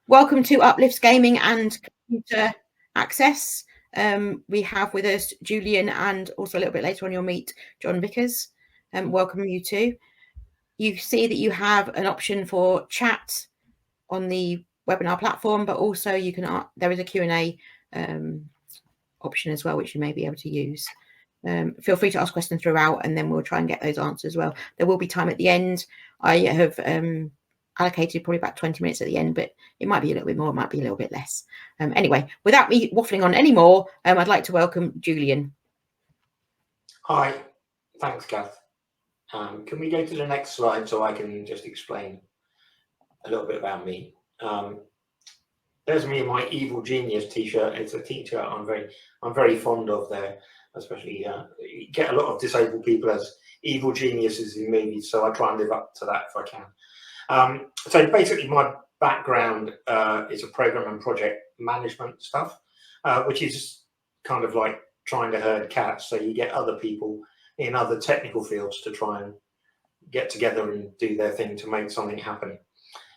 Welcome to UpLift Gaming and Computer Access. We have with us Julian, and also a little bit later on you'll meet John Vickers. Welcome you two. You see that you have an option for chat on the webinar platform, but also you can there is a Q&A option as well, which you may be able to use. Feel free to ask questions throughout, and then we'll try and get those answers as well. There will be time at the end. I have allocated probably about 20 minutes at the end, but it might be a little bit more, it might be a little bit less. Anyway, without me waffling on anymore, I'd like to welcome Julian. Hi, thanks, Kath. Can we go to the next slide so I can just explain a little bit about me? There's me in my Evil Genius t-shirt. It's a t-shirt I'm very fond of there, especially you get a lot of disabled people as evil geniuses in movies, so I try and live up to that if I can. So basically my background is a program and project management stuff, which is kind of like trying to herd cats. So you get other people in other technical fields to try and get together and do their thing to make something happen.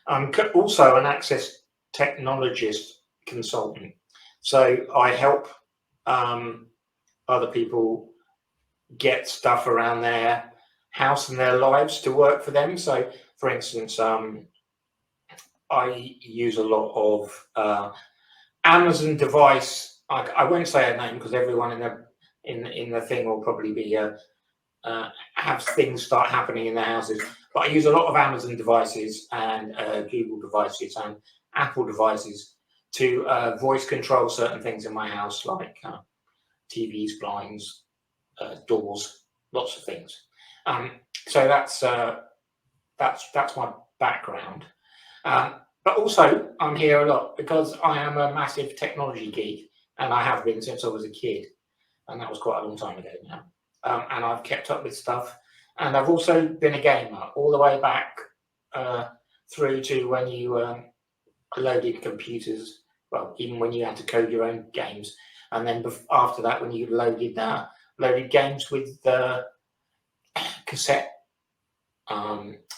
I'm also an access technologist consultant. So I help other people get stuff around their house and their lives to work for them. So for instance, I use a lot of Amazon device. I won't say a name because everyone in the thing will probably be have things start happening in their houses. But I use a lot of Amazon devices and Google devices and Apple devices to voice control certain things in my house, like TVs, blinds, doors, lots of things. So that's my background. But also I'm here a lot because I am a massive technology geek, and I have been since I was a kid, and that was quite a long time ago now. And I've kept up with stuff, and I've also been a gamer all the way back through to when you loaded computers, well, even when you had to code your own games, and then after that when you loaded games with cassette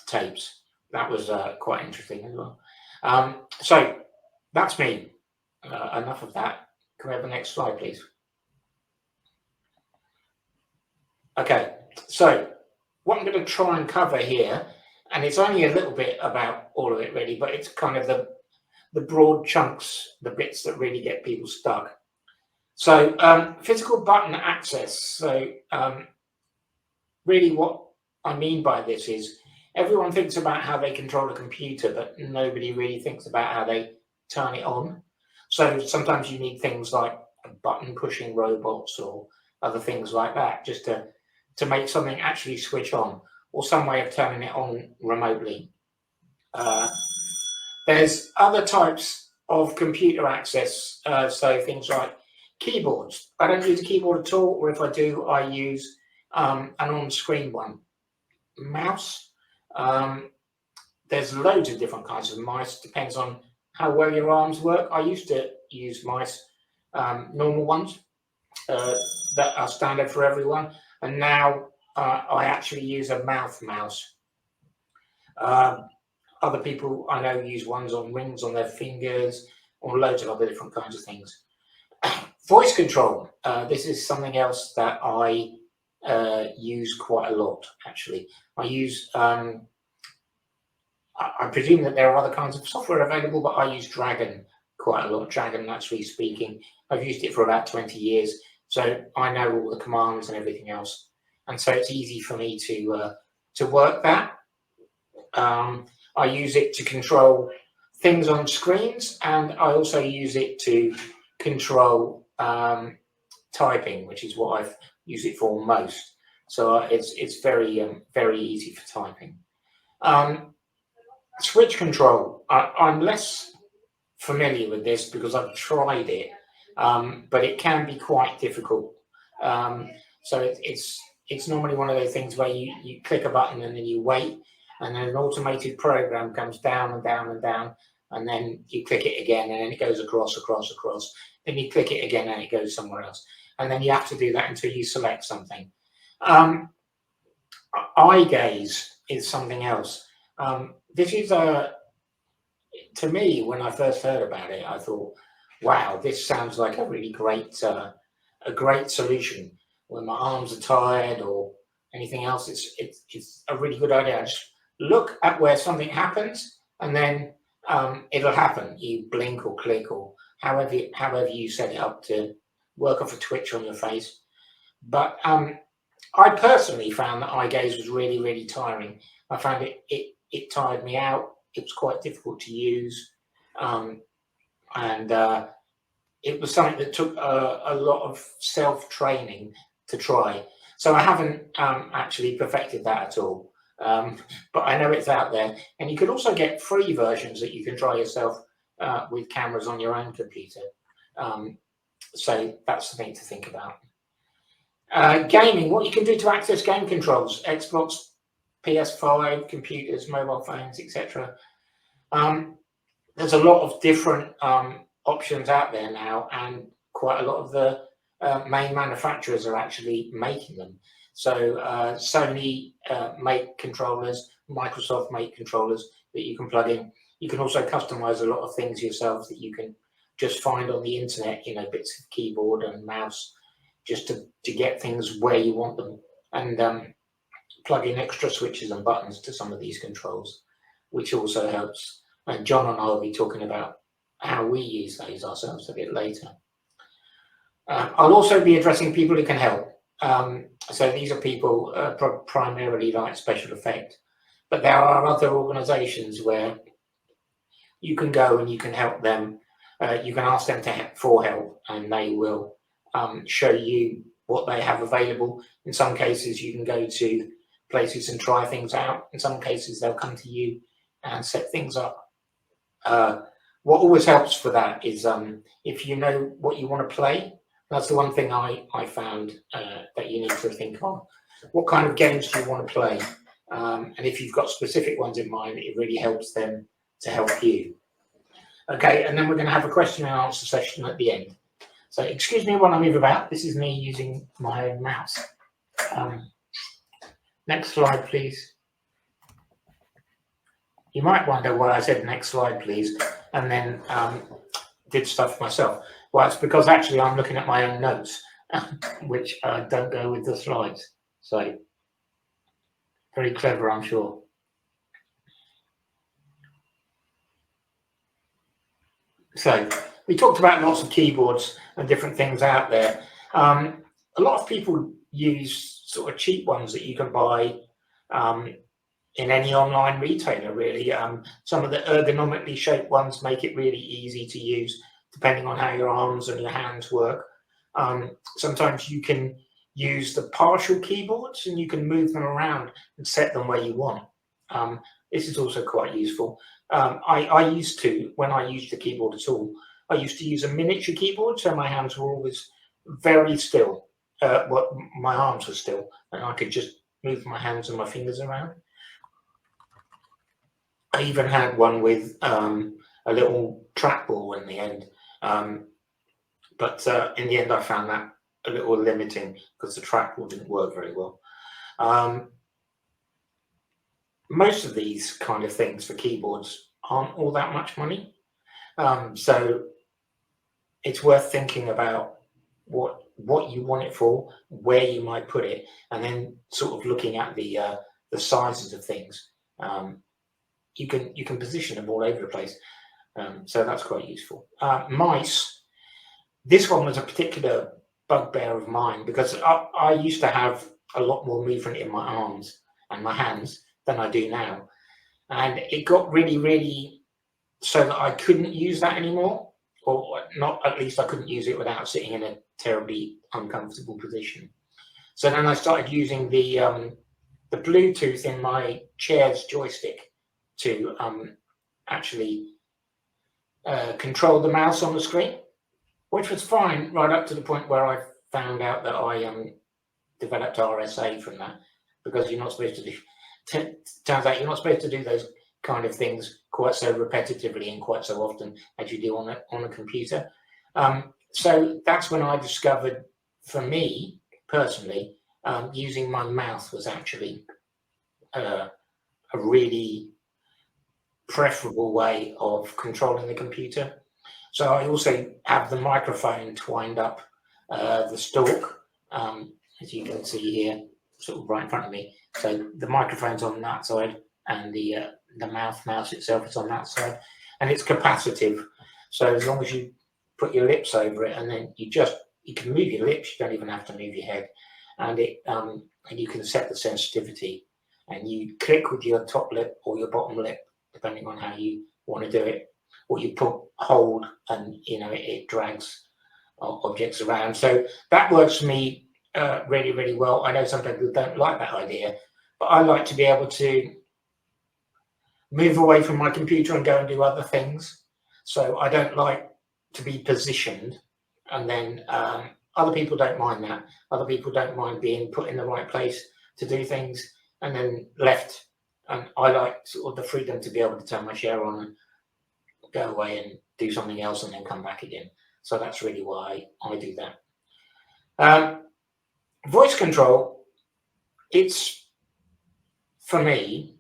tapes. That was quite interesting as well. So that's me. Enough of that. Can we have the next slide, please? Okay, so what I'm going to try and cover here, and it's only a little bit about all of it really, but it's kind of the broad chunks, the bits that really get people stuck. So physical button access. So really what I mean by this is everyone thinks about how they control a computer, but nobody really thinks about how they turn it on. So sometimes you need things like button pushing robots or other things like that, just to make something actually switch on, or some way of turning it on remotely. There's other types of computer access, so things like keyboards. I don't use a keyboard at all, or if I do, I use an on-screen one. Mouse. There's loads of different kinds of mice, depends on how well your arms work. I used to use mice, normal ones that are standard for everyone, and now I actually use a mouth mouse. Other people I know use ones on rings on their fingers, or loads of other different kinds of things. Voice control. This is something else that I use quite a lot, actually. I use, I presume that there are other kinds of software available, but I use Dragon quite a lot. Dragon, naturally speaking. I've used it for about 20 years, so I know all the commands and everything else. And so it's easy for me to work that. I use it to control things on screens, and I also use it to control typing, which is what I've used it for most. So it's very easy for typing. Switch control. I'm less familiar with this because I've tried it, but it can be quite difficult. So it's normally one of those things where you click a button and then you wait, and then an automated program comes down and down and down, and then you click it again and then it goes across. Then you click it again and it goes somewhere else, and then you have to do that until you select something. Eye gaze is something else. This is to to me, when I first heard about it, I thought, wow, this sounds like a really a great solution. When my arms are tired or anything else, it's a really good idea. I just look at where something happens, and then it'll happen. You blink or click or however you set it up to work off a twitch on your face. But I personally found that eye gaze was really, really tiring. I found it tired me out. It was quite difficult to use, and it was something that took a lot of self-training to try. So I haven't actually perfected that at all. But I know it's out there, and you can also get free versions that you can try yourself with cameras on your own computer. So that's something to think about. Gaming, what you can do to access game controls, Xbox, PS5, computers, mobile phones, etc. There's a lot of different options out there now, and quite a lot of the main manufacturers are actually making them. So Sony make controllers, Microsoft make controllers that you can plug in. You can also customize a lot of things yourself that you can just find on the internet, bits of keyboard and mouse, just to get things where you want them, and plug in extra switches and buttons to some of these controls, which also helps. And John and I will be talking about how we use those ourselves a bit later. I'll also be addressing people who can help. So these are people primarily like special effect, but there are other organizations where you can go and you can help them. You can ask them for help, and they will show you what they have available. In some cases, you can go to places and try things out. In some cases, they'll come to you and set things up. What always helps for that is if you know what you want to play. That's the one thing I found that you need to think on. What kind of games do you want to play? And if you've got specific ones in mind, it really helps them to help you. Okay, and then we're going to have a question and answer session at the end. So excuse me while I move about. This is me using my own mouse. Next slide, please. You might wonder why I said next slide, please, and then did stuff myself. Well, it's because actually I'm looking at my own notes, which don't go with the slides. So very clever, I'm sure. So we talked about lots of keyboards and different things out there. A lot of people use sort of cheap ones that you can buy in any online retailer, really. Some of the ergonomically shaped ones make it really easy to use, depending on how your arms and your hands work. Sometimes you can use the partial keyboards and you can move them around and set them where you want. This is also quite useful. I used to, when I used the keyboard at all, I used to use a miniature keyboard, so my hands were always very still. My arms were still, and I could just move my hands and my fingers around. I even had one with a little trackball in the end, but in the end I found that a little limiting because the trackball didn't work very well. Most of these kind of things for keyboards aren't all that much money, so it's worth thinking about what you want it for, where you might put it, and then sort of looking at the sizes of things. You can position them all over the place, so that's quite useful. Mice. This one was a particular bugbear of mine because I used to have a lot more movement in my arms and my hands than I do now, and it got really, really so that I couldn't use that anymore, or not. At least I couldn't use it without sitting in a terribly uncomfortable position. So then I started using the Bluetooth in my chair's joystick to actually control the mouse on the screen, which was fine right up to the point where I found out that I developed RSA from that, because you're not supposed to do. Turns out you're not supposed to do those kind of things quite so repetitively and quite so often as you do on a computer. So that's when I discovered, for me personally, using my mouth was actually a really preferable way of controlling the computer. So I also have the microphone twined up the stalk, as you can see here, sort of right in front of me. So the microphone's on that side, and the mouse itself is on that side, and it's capacitive. So as long as you put your lips over it, and then you can move your lips, you don't even have to move your head, and you can set the sensitivity, and you click with your top lip or your bottom lip, depending on how you want to do it, or you hold, and it drags objects around. So that works for me really, really well. I know some people don't like that idea, but I like to be able to move away from my computer and go and do other things. So I don't like to be positioned, and then other people don't mind that. Other people don't mind being put in the right place to do things and then left. And I like sort of the freedom to be able to turn my chair on and go away and do something else and then come back again. So that's really why I do that. Voice control, it's, for me,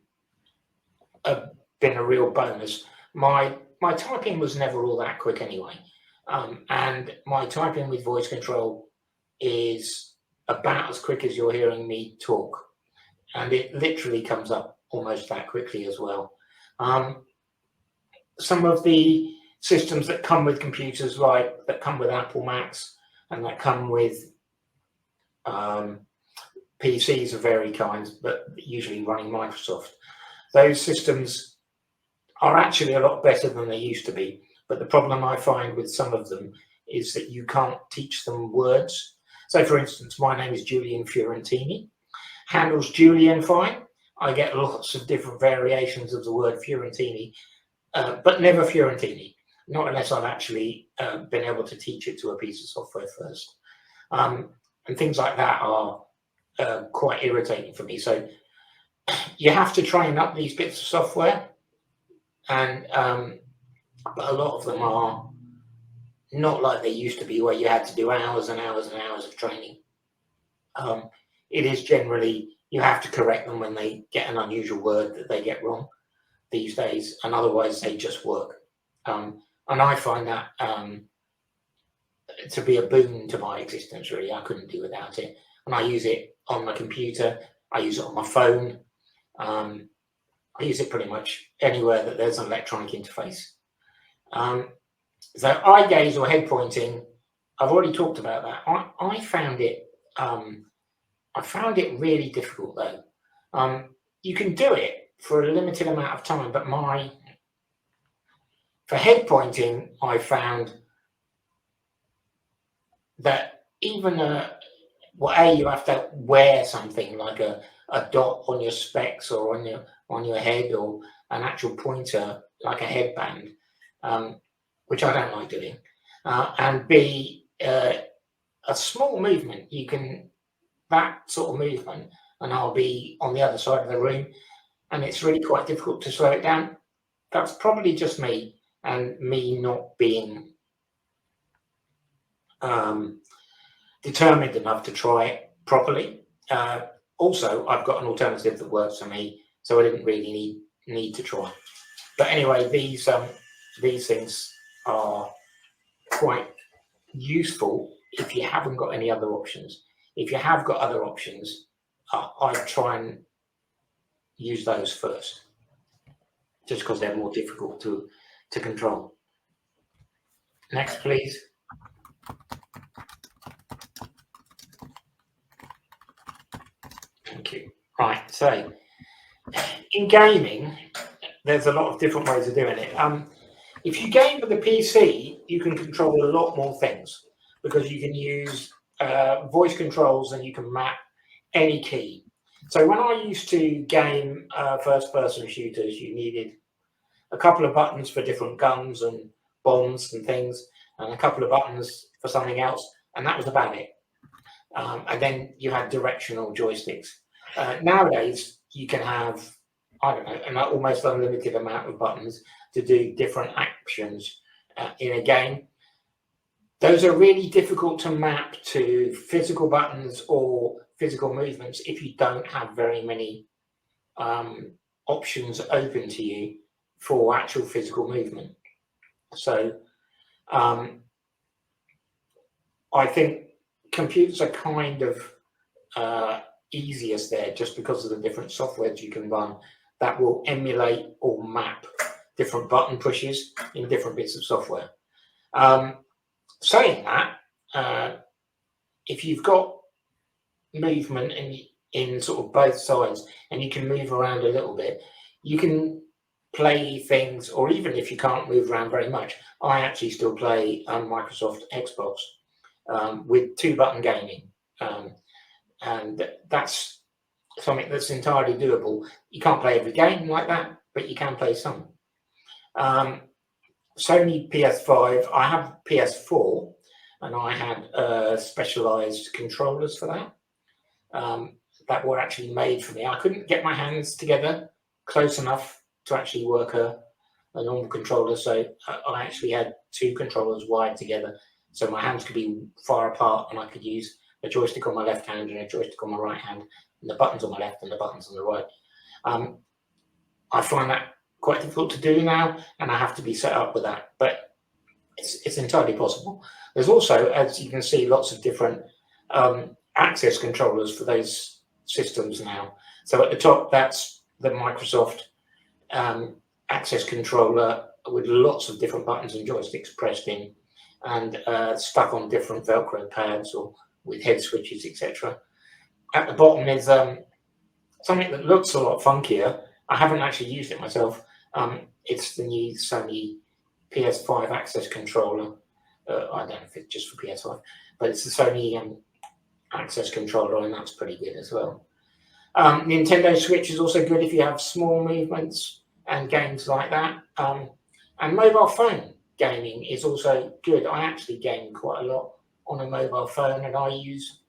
been a real bonus. My typing was never all that quick anyway. And my typing with voice control is about as quick as you're hearing me talk. And it literally comes up almost that quickly as well. Some of the systems that come with computers, like that come with Apple Macs and that come with PCs of various kinds, but usually running Microsoft, those systems are actually a lot better than they used to be. But the problem I find with some of them is that you can't teach them words. So for instance, my name is Julian Fiorentini, handles Julian fine. I get lots of different variations of the word Fiorentini, but never Fiorentini, not unless I've actually been able to teach it to a piece of software first. And things like that are quite irritating for me. So you have to train up these bits of software, and but a lot of them are not like they used to be, where you had to do hours and hours and hours of training. It is generally, you have to correct them when they get an unusual word that they get wrong these days, and otherwise they just work. And I find that to be a boon to my existence, really. I couldn't do without it. And I use it on my computer, I use it on my phone, I use it pretty much anywhere that there's an electronic interface. So eye gaze or head pointing, I've already talked about that. I found it really difficult though. You can do it for a limited amount of time, but for head pointing, I found that even you have to wear something like a dot on your specs or on your head, or an actual pointer like a headband, which I don't like doing. And B, a small movement, that sort of movement, and I'll be on the other side of the room, and it's really quite difficult to slow it down. That's probably just me, and me not being determined enough to try it properly. Also, I've got an alternative that works for me, so I didn't really need to try. But anyway, these things are quite useful if you haven't got any other options. If you have got other options, I try and use those first, just because they're more difficult to control. Next, please. Thank you. Right, so in gaming, there's a lot of different ways of doing it. If you game with a PC, you can control a lot more things, because you can use voice controls and you can map any key. So when I used to game first-person shooters, you needed a couple of buttons for different guns and bombs and things, and a couple of buttons for something else, and that was about it. And then you had directional joysticks. Nowadays, you can have, I don't know, an almost unlimited amount of buttons to do different actions in a game. Those are really difficult to map to physical buttons or physical movements if you don't have very many options open to you for actual physical movement. So I think computers are kind of easiest there just because of the different softwares you can run that will emulate or map different button pushes in different bits of software. Saying that, if you've got movement in sort of both sides and you can move around a little bit, you can play things, or even if you can't move around very much, I actually still play Microsoft Xbox with 2-button gaming, and that's something that's entirely doable. You can't play every game like that, but you can play some. Sony PS5, I have PS4, and I had specialized controllers for that that were actually made for me. I couldn't get my hands together close enough to actually work a normal controller, so I actually had 2 controllers wired together, so my hands could be far apart, and I could use a joystick on my left hand and a joystick on my right hand, and the buttons on my left and the buttons on the right. I find that quite difficult to do now, and I have to be set up with that, but it's entirely possible. There's also, as you can see, lots of different access controllers for those systems now. So at the top, that's the Microsoft access controller with lots of different buttons and joysticks pressed in and stuck on different Velcro pads or with head switches, etc. At the bottom is something that looks a lot funkier. I haven't actually used it myself. It's the new Sony PS5 access controller. I don't know if it's just for PS5, but it's the Sony access controller, and that's pretty good as well. Nintendo Switch is also good if you have small movements and games like that. And mobile phone gaming is also good. I actually game quite a lot on a mobile phone, and I use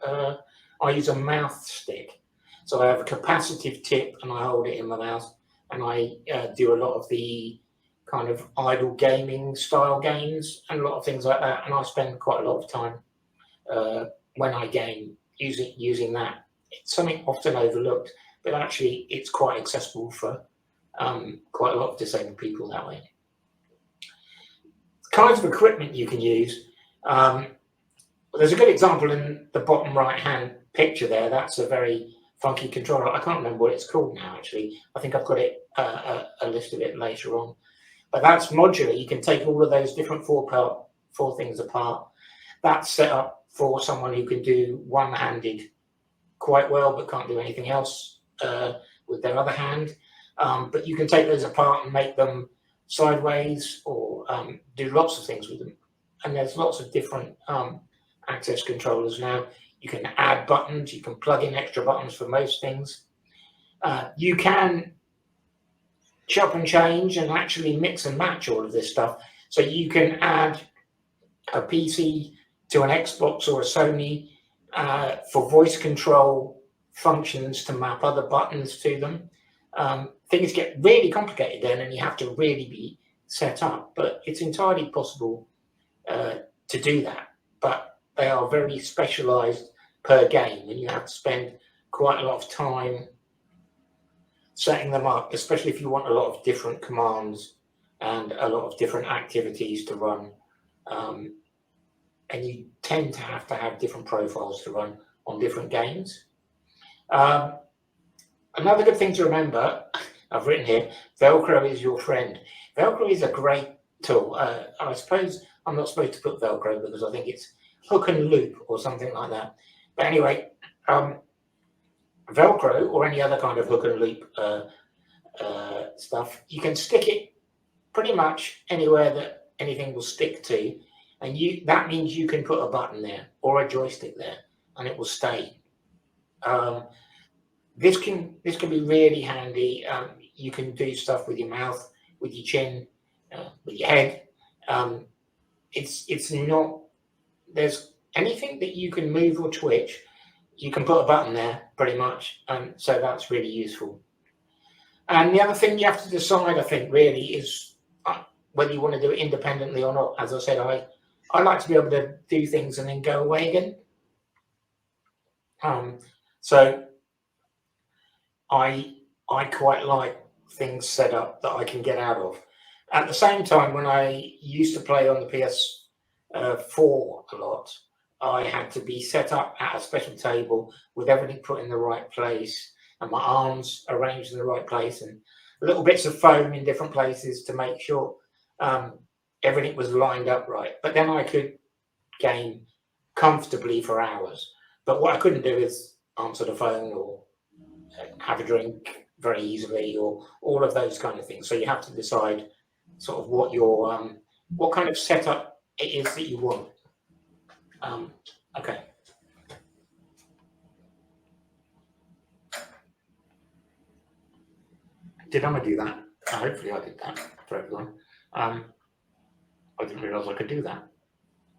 a mouth stick. So I have a capacitive tip, and I hold it in my mouth, and I do a lot of the kind of idle gaming style games and a lot of things like that. And I spend quite a lot of time when I game using that. It's something often overlooked, but actually it's quite accessible for quite a lot of disabled people that way. Kinds of equipment you can use. There's a good example in the bottom right hand picture there. That's a very funky controller. I can't remember what it's called now, actually. I think I've got it a list of it later on. But that's modular. You can take all of those different four things apart. That's set up for someone who can do one-handed quite well but can't do anything else with their other hand. But you can take those apart and make them sideways or do lots of things with them. And there's lots of different access controllers now. You can add buttons, you can plug in extra buttons for most things. You can chop and change and actually mix and match all of this stuff. So you can add a PC to an Xbox or a Sony for voice control functions to map other buttons to them. Things get really complicated then, and you have to really be set up, but it's entirely possible to do that. But they are very specialized per game, and you have to spend quite a lot of time setting them up, especially if you want a lot of different commands and a lot of different activities to run. And you tend to have different profiles to run on different games. Another good thing to remember, I've written here, Velcro is your friend. Velcro is a great tool. I suppose I'm not supposed to put Velcro because I think it's hook and loop or something like that. But anyway, Velcro or any other kind of hook and loop stuff, you can stick it pretty much anywhere that anything will stick to, and that means you can put a button there or a joystick there, and it will stay. This can be really handy. You can do stuff with your mouth, with your chin, with your head. It's not, there's anything that you can move or twitch, you can put a button there pretty much, so that's really useful. And the other thing you have to decide, I think, really is whether you want to do it independently or not. As I said, I like to be able to do things and then go away again. So I quite like things set up that I can get out of. At the same time, when I used to play on the PS4 a lot, I had to be set up at a special table with everything put in the right place and my arms arranged in the right place and little bits of foam in different places to make sure everything was lined up right. But then I could game comfortably for hours. But what I couldn't do is answer the phone or have a drink very easily or all of those kind of things. So you have to decide sort of what your what kind of setup it is that you want. Okay. Did I do that? Hopefully I did that for everyone. I didn't realise I could do that.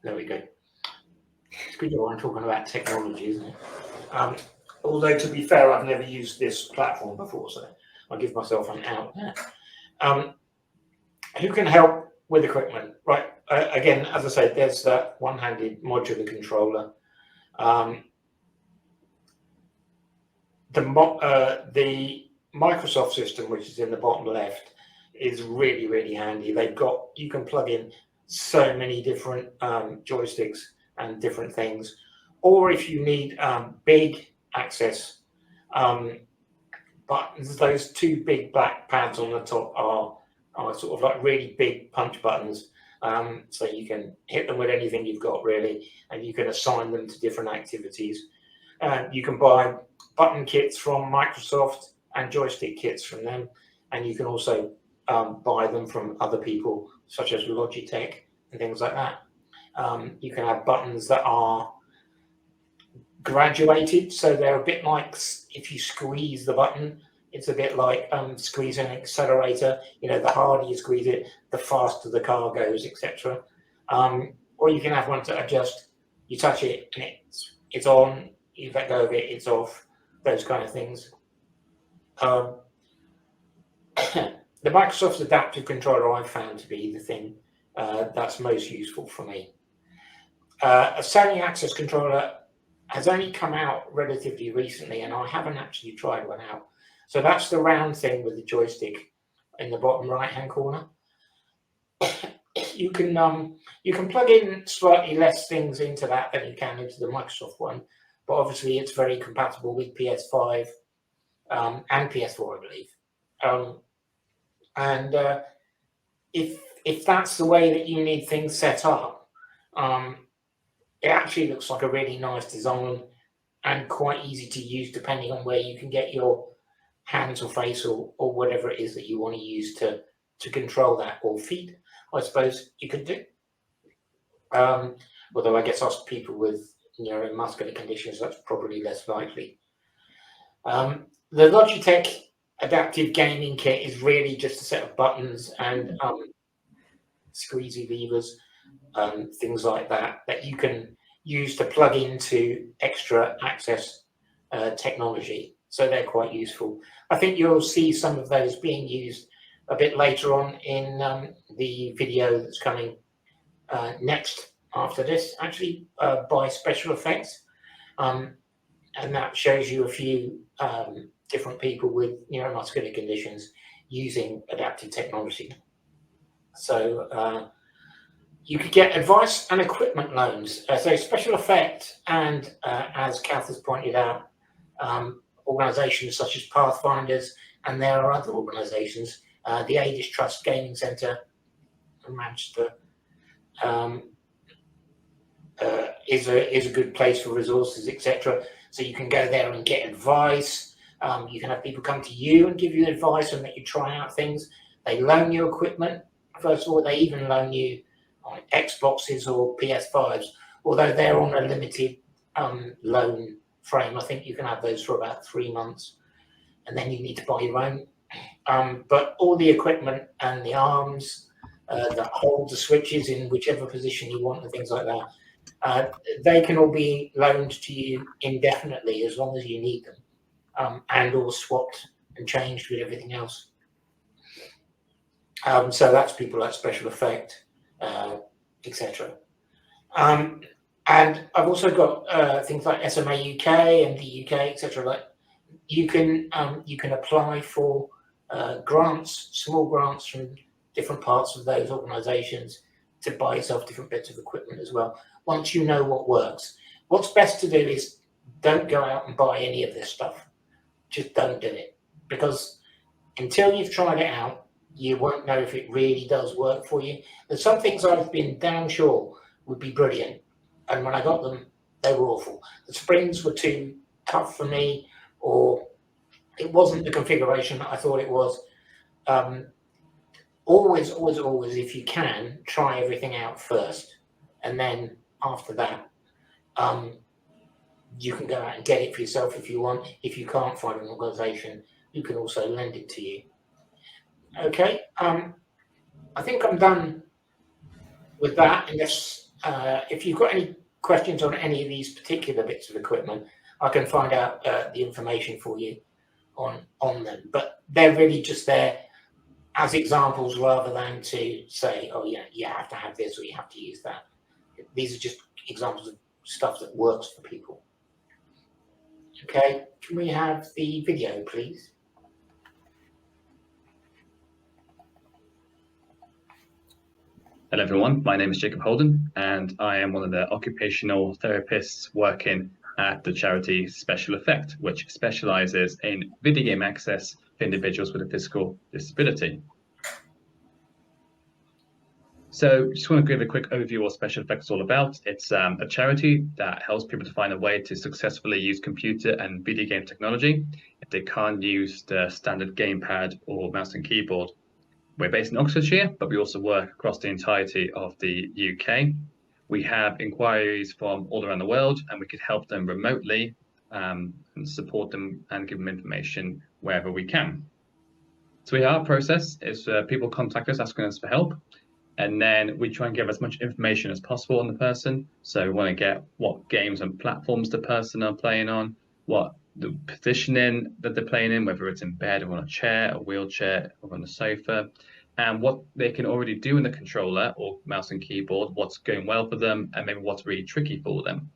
There we go. It's good I'm talking about technology, isn't it? Although to be fair, I've never used this platform before, so I'll give myself an out there. Who can help with equipment? Right. Again, as I said, there's that one-handed modular controller. The Microsoft system, which is in the bottom left, is really, really handy. You can plug in so many different joysticks and different things. Or if you need big access buttons, those two big black pads on the top are sort of like really big punch buttons. So you can hit them with anything you've got really, and you can assign them to different activities. You can buy button kits from Microsoft and joystick kits from them, and you can also buy them from other people such as Logitech and things like that. You can have buttons that are graduated, so they're a bit like if you squeeze the button, it's a bit like squeezing an accelerator. You know, the harder you squeeze it, the faster the car goes, etc. Or you can have ones that are just you touch it and it's on, you let go of it, it's off, those kind of things. The Microsoft Adaptive Controller I've found to be the thing that's most useful for me. A Sony Access controller has only come out relatively recently, and I haven't actually tried one out. So that's the round thing with the joystick in the bottom right-hand corner. You can plug in slightly less things into that than you can into the Microsoft one, but obviously it's very compatible with PS5 and PS4, I believe. And if that's the way that you need things set up, it actually looks like a really nice design and quite easy to use depending on where you can get your hands or face or whatever it is that you want to use to control that, or feet, I suppose you could do. Although I guess us people with neuromuscular conditions, that's probably less likely. The Logitech adaptive gaming kit is really just a set of buttons and squeezy levers, things like that you can use to plug into extra access technology. So they're quite useful. I think you'll see some of those being used a bit later on in the video that's coming next after this, actually, by Special Effects. And that shows you a few different people with neuromuscular conditions using adaptive technology. So you could get advice and equipment loans. So Special Effect and, as Kath has pointed out, organisations such as Pathfinders, and there are other organisations, the Aidis Trust Gaming Centre in Manchester is a good place for resources, etc. So you can go there and get advice. You can have people come to you and give you advice and let you try out things. They loan you equipment. First of all, they even loan you Xboxes or PS5s, although they're on a limited loan frame. I think you can have those for about 3 months, and then you need to buy your own. But all the equipment and the arms that hold the switches in whichever position you want and things like that, they can all be loaned to you indefinitely as long as you need them, and all swapped and changed with everything else. So that's people like Special Effect, etc. And I've also got things like SMA UK and the UK, etc. Like you can apply for grants, small grants from different parts of those organisations to buy yourself different bits of equipment as well. Once you know what works, what's best to do is don't go out and buy any of this stuff. Just don't do it, because until you've tried it out, you won't know if it really does work for you. There's some things I've been damn sure would be brilliant, and when I got them, they were awful. The springs were too tough for me, or it wasn't the configuration that I thought it was. Always, if you can, try everything out first, and then after that, you can go out and get it for yourself if you want. If you can't find an organisation, you can also lend it to you. Okay, I think I'm done with that, unless if you've got any questions on any of these particular bits of equipment, I can find out the information for you on them. But they're really just there as examples rather than to say, oh yeah, you have to have this or you have to use that. These are just examples of stuff that works for people. Okay, can we have the video, please? Hello everyone, my name is Jacob Holden and I am one of the occupational therapists working at the charity Special Effect, which specialises in video game access for individuals with a physical disability. So just want to give a quick overview of what Special Effect is all about. It's a charity that helps people to find a way to successfully use computer and video game technology if they can't use the standard gamepad or mouse and keyboard. We're based in Oxfordshire, but we also work across the entirety of the UK. We have inquiries from all around the world, and we could help them remotely and support them and give them information wherever we can. So our process is people contact us asking us for help, and then we try and give as much information as possible on the person. So we want to get what games and platforms the person are playing on, what the positioning that they're playing in, whether it's in bed or on a chair, a wheelchair, or on a sofa, and what they can already do in the controller or mouse and keyboard, what's going well for them, and maybe what's really tricky for them.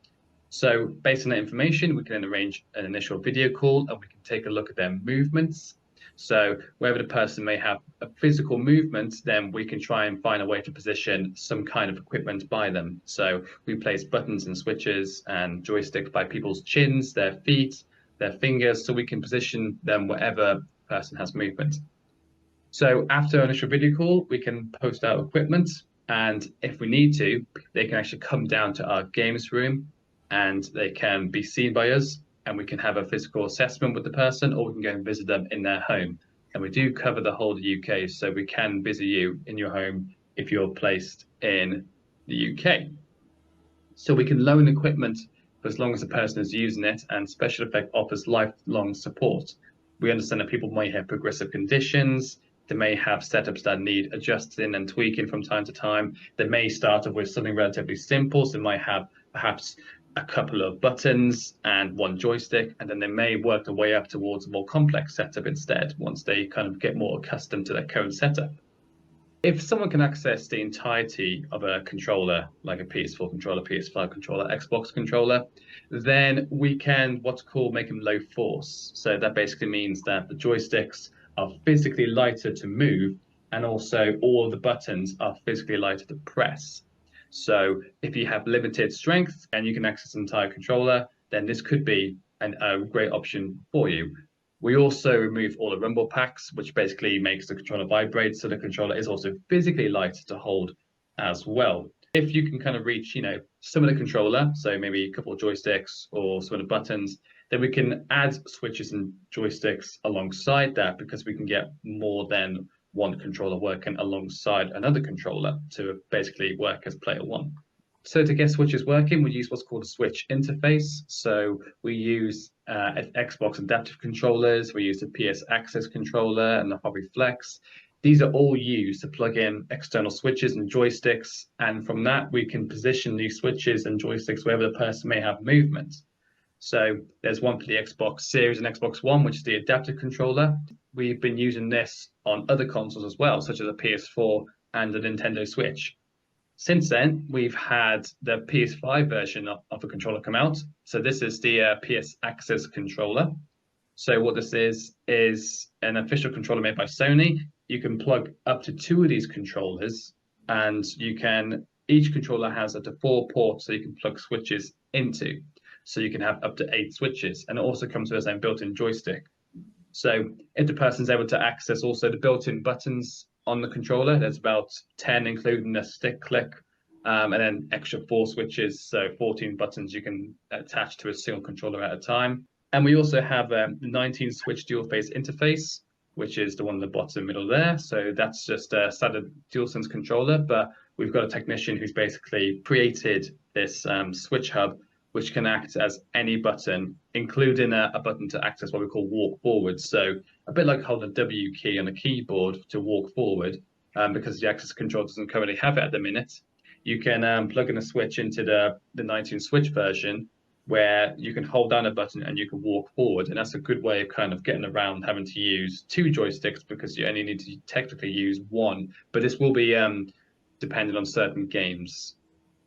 So based on that information, we can then arrange an initial video call and we can take a look at their movements. So wherever the person may have a physical movement, then we can try and find a way to position some kind of equipment by them. So we place buttons and switches and joysticks by people's chins, their feet, their fingers, so we can position them wherever the person has movement. So after an initial video call, we can post out equipment, and if we need to, they can actually come down to our games room and they can be seen by us, and we can have a physical assessment with the person, or we can go and visit them in their home. And we do cover the whole of the UK, so we can visit you in your home if you're placed in the UK. So we can loan equipment for as long as the person is using it, and Special Effect offers lifelong support. We understand that people may have progressive conditions, they may have setups that need adjusting and tweaking from time to time. They may start off with something relatively simple, so they might have perhaps a couple of buttons and one joystick, and then they may work their way up towards a more complex setup instead, once they kind of get more accustomed to their current setup. If someone can access the entirety of a controller, like a PS4 controller, PS5 controller, Xbox controller, then we can what's called make them low force. So that basically means that the joysticks are physically lighter to move, and also all of the buttons are physically lighter to press. So if you have limited strength and you can access an entire controller, then this could be a great option for you. We also remove all the rumble packs, which basically makes the controller vibrate, so the controller is also physically lighter to hold as well. If you can kind of reach, some of the controller, so maybe a couple of joysticks or some of the buttons, then we can add switches and joysticks alongside that, because we can get more than one controller working alongside another controller to basically work as player one. So to get switches working, we use what's called a switch interface. So we use Xbox adaptive controllers, we use the PS Access controller and the Hobby Flex. These are all used to plug in external switches and joysticks, and from that we can position these switches and joysticks wherever the person may have movement. So there's one for the Xbox Series and Xbox One, which is the adaptive controller. We've been using this on other consoles as well, such as a PS4 and a Nintendo Switch. Since then, we've had the PS5 version of the controller come out. So this is the PS Access controller. So what this is an official controller made by Sony. You can plug up to 2 of these controllers, and each controller has up to 4 ports so you can plug switches into. So you can have up to 8 switches, and it also comes with a built-in joystick. So if the person's able to access also the built-in buttons on the controller, there's about 10, including a stick click, and then extra 4 switches, so 14 buttons you can attach to a single controller at a time. And we also have the 19 switch dual phase interface, which is the one in the bottom middle there. So that's just a standard DualSense controller, but we've got a technician who's basically created this switch hub, which can act as any button, including a button to access what we call walk forward. So a bit like holding a W key on a keyboard to walk forward, because the access control doesn't currently have it at the minute. You can plug in a switch into the 19 switch version, where you can hold down a button and you can walk forward. And that's a good way of kind of getting around having to use 2 joysticks, because you only need to technically use 1. But this will be dependent on certain games.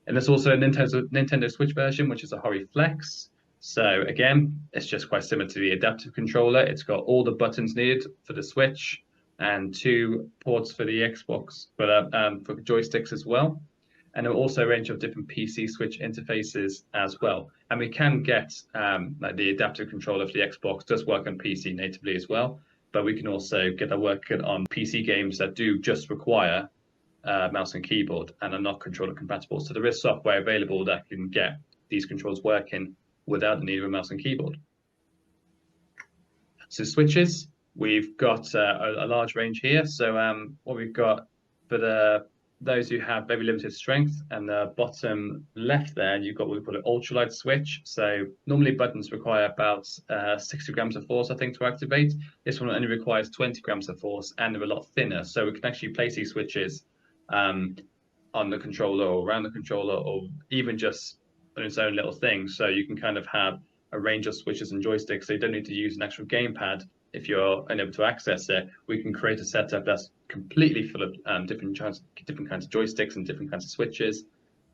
And there's also a Nintendo Switch version, which is a Hori Flex. So again, it's just quite similar to the adaptive controller. It's got all the buttons needed for the Switch and 2 ports for the Xbox, but for joysticks as well. And also a range of different PC Switch interfaces as well. And we can get like the adaptive controller for the Xbox does work on PC natively as well, but we can also get that working on PC games that do just require mouse and keyboard and are not controller compatible. So there is software available that can get these controls working without the need of a mouse and keyboard. So switches, we've got a large range here. So what we've got for those who have very limited strength, and the bottom left there, you've got what we call an ultralight switch. So normally buttons require about 60 grams of force, I think, to activate. This one only requires 20 grams of force, and they're a lot thinner. So we can actually place these switches on the controller or around the controller, or even just on its own little thing. So you can kind of have a range of switches and joysticks. So you don't need to use an actual gamepad if you're unable to access it. We can create a setup that's completely full of different kinds of joysticks and different kinds of switches.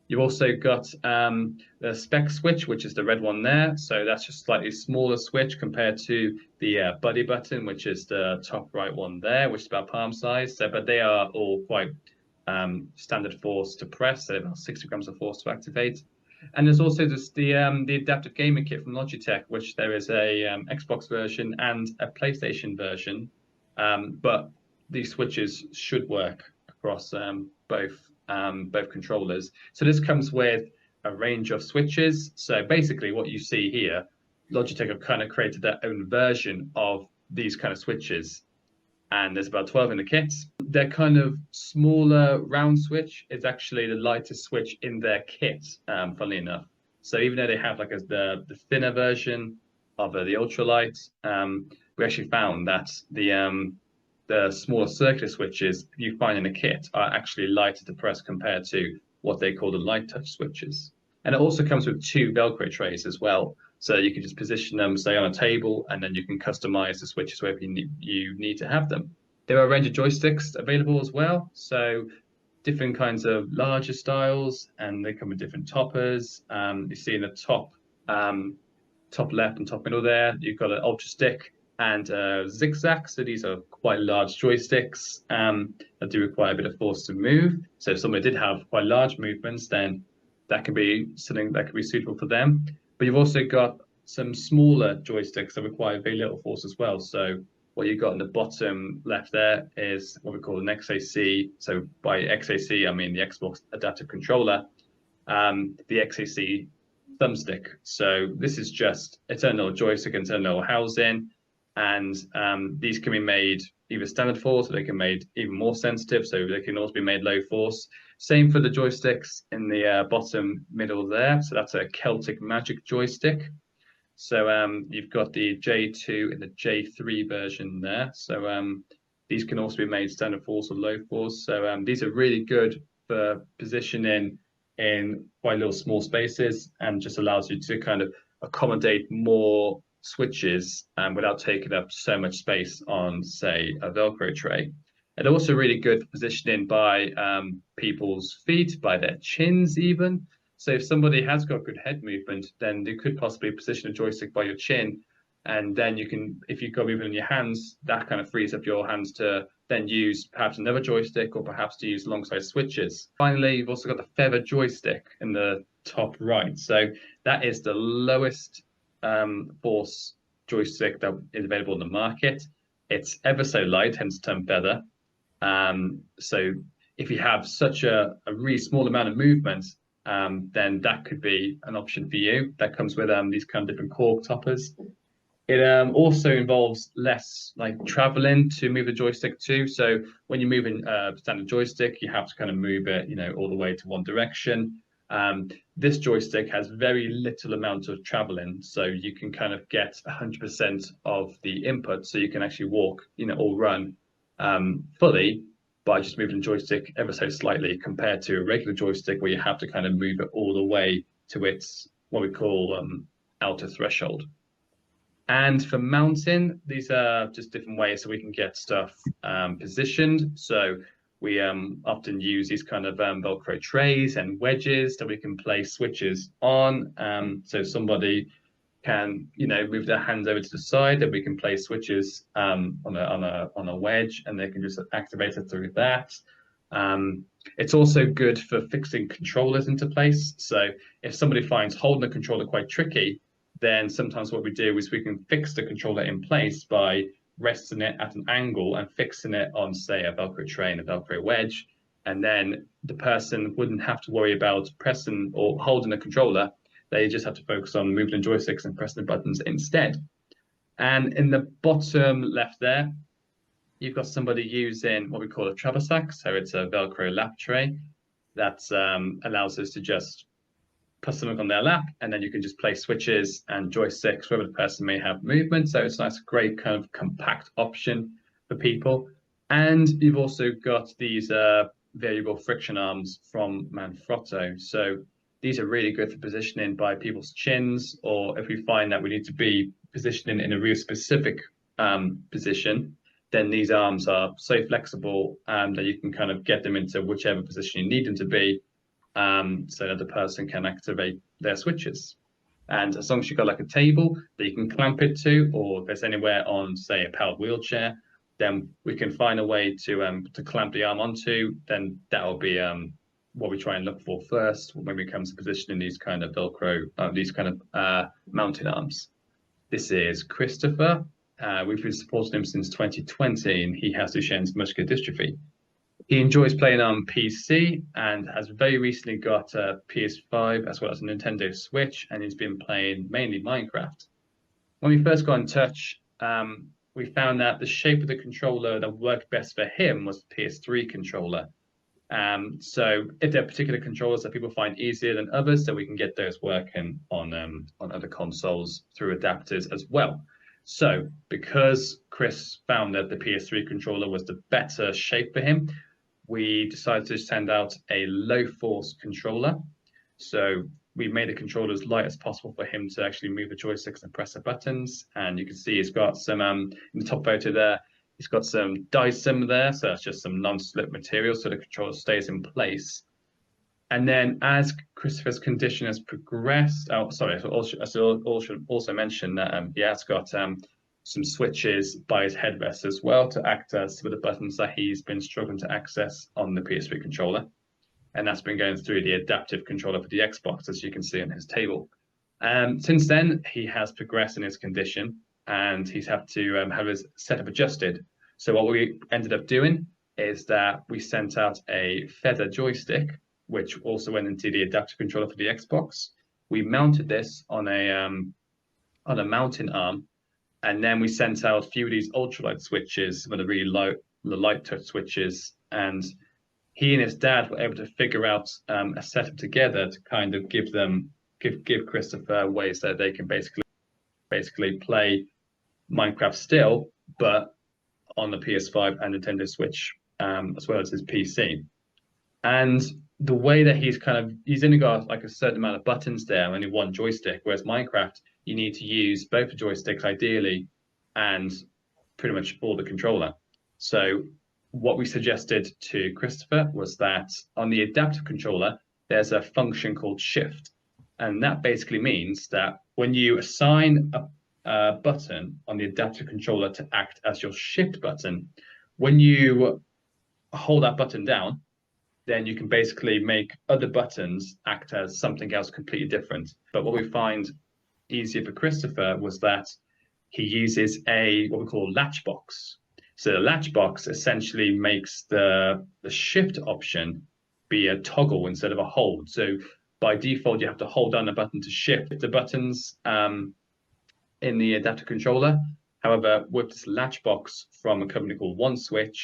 You've also got the spec switch, which is the red one there. So that's just slightly smaller switch compared to the buddy button, which is the top right one there, which is about palm size. So, but they are all quite standard force to press, so about 60 grams of force to activate. And there's also just the adaptive gaming kit from Logitech, which there is a Xbox version and a PlayStation version, but these switches should work across both controllers. So this comes with a range of switches. So basically what you see here, Logitech have kind of created their own version of these kind of switches, and there's about 12 in the kit. Their kind of smaller round switch is actually the lightest switch in their kit, funnily enough. So even though they have like the thinner version of the ultralight, we actually found that the smaller circular switches you find in the kit are actually lighter to press compared to what they call the light touch switches. And it also comes with 2 Velcro trays as well. So you can just position them, say, on a table, and then you can customize the switches wherever you need to have them. There are a range of joysticks available as well. So different kinds of larger styles, and they come with different toppers. You see in the top left and top middle there, you've got an Ultra Stick and Zigzag. So these are quite large joysticks that do require a bit of force to move. So if somebody did have quite large movements, then that could be something that could be suitable for them. But you've also got some smaller joysticks that require very little force as well. So what you've got in the bottom left there is what we call an XAC. So by XAC, I mean the Xbox Adaptive Controller, the XAC thumbstick. So this is just its own little joystick and its own little housing. And these can be made either standard force, or they can be made even more sensitive. So they can also be made low force. Same for the joysticks in the bottom middle there. So that's a Celtic Magic joystick. So you've got the J2 and the J3 version there. So these can also be made standard force or low force. So these are really good for positioning in quite little small spaces, and just allows you to kind of accommodate more switches without taking up so much space on, say, a Velcro tray. And also really good for positioning by people's feet, by their chins even. So if somebody has got good head movement, then you could possibly position a joystick by your chin And then you can, if you've got movement in your hands, that kind of frees up your hands to then use perhaps another joystick or perhaps to use alongside switches. Finally, you've also got the feather joystick in the top right. So that is the lowest force joystick that is available in the market. It's ever so light, hence the term feather. So if you have such a really small amount of movement, then that could be an option for you. That comes with these kind of different cork toppers. It also involves less like traveling to move the joystick too. So when you're moving a standard joystick, you have to kind of move it, all the way to one direction. This joystick has very little amount of traveling, so you can kind of get 100% of the input. So you can actually walk, or run fully by just moving the joystick ever so slightly, compared to a regular joystick where you have to kind of move it all the way to its what we call outer threshold. And for mounting, these are just different ways so we can get stuff positioned. So we often use these kind of Velcro trays and wedges that we can place switches on. So somebody can, move their hands over to the side, and we can place switches on a wedge, and they can just activate it through that. It's also good for fixing controllers into place. So if somebody finds holding a controller quite tricky, then sometimes what we do is we can fix the controller in place by resting it at an angle and fixing it on, say, a Velcro tray and a Velcro wedge. And then the person wouldn't have to worry about pressing or holding the controller. They just have to focus on moving the joysticks and pressing the buttons instead. And in the bottom left there, you've got somebody using what we call a travel sack. So it's a Velcro lap tray that allows us to just put something on their lap, and then you can just place switches and joysticks wherever the person may have movement. So it's a nice, great kind of compact option for people. And you've also got these variable friction arms from Manfrotto. So these are really good for positioning by people's chins, or if we find that we need to be positioning in a real specific position, then these arms are so flexible that you can kind of get them into whichever position you need them to be, so that the person can activate their switches. And as long as you've got like a table that you can clamp it to, or if there's anywhere on, say, a powered wheelchair, then we can find a way to clamp the arm onto. Then that'll be what we try and look for first when we come to positioning these kind of Velcro, these kind of mounted arms. This is Christopher. We've been supporting him since 2020, and he has Duchenne's muscular dystrophy. He enjoys playing on PC and has very recently got a PS5 as well as a Nintendo Switch, and he's been playing mainly Minecraft. When we first got in touch, we found that the shape of the controller that worked best for him was the PS3 controller. So if there are particular controllers that people find easier than others, so we can get those working on other consoles through adapters as well. So because Chris found that the PS3 controller was the better shape for him, we decided to send out a low force controller. So we made the controller as light as possible for him to actually move the joysticks and press the buttons. And you can see he's got some, in the top photo there, he's got some Dyson there. So that's just some non-slip material, so the controller stays in place. And then as Christopher's condition has progressed, I should also mention that he has got some switches by his headrest as well to act as some of the buttons that he's been struggling to access on the PS3 controller. And that's been going through the adaptive controller for the Xbox, as you can see on his table. Since then, he has progressed in his condition, and he's had to have his setup adjusted. So what we ended up doing is that we sent out a feather joystick, which also went into the adaptive controller for the Xbox. We mounted this on a mounting arm, and then we sent out a few of these ultralight switches, some of the really light touch switches, and he and his dad were able to figure out a setup together to kind of give Christopher ways that they can basically play Minecraft still, but on the PS5 and Nintendo Switch, as well as his PC. And the way that he's only got like a certain amount of buttons there, only one joystick, whereas Minecraft, you need to use both the joysticks ideally and pretty much all the controller. So what we suggested to Christopher was that on the adaptive controller, there's a function called shift. And that basically means that when you assign button on the adaptive controller to act as your shift button. When you hold that button down, then you can basically make other buttons act as something else completely different. But what we find easier for Christopher was that he uses what we call latch box. So the latch box essentially makes the shift option be a toggle instead of a hold. So by default, you have to hold down a button to shift the buttons in the adaptive controller. However, with this latch box from a company called OneSwitch,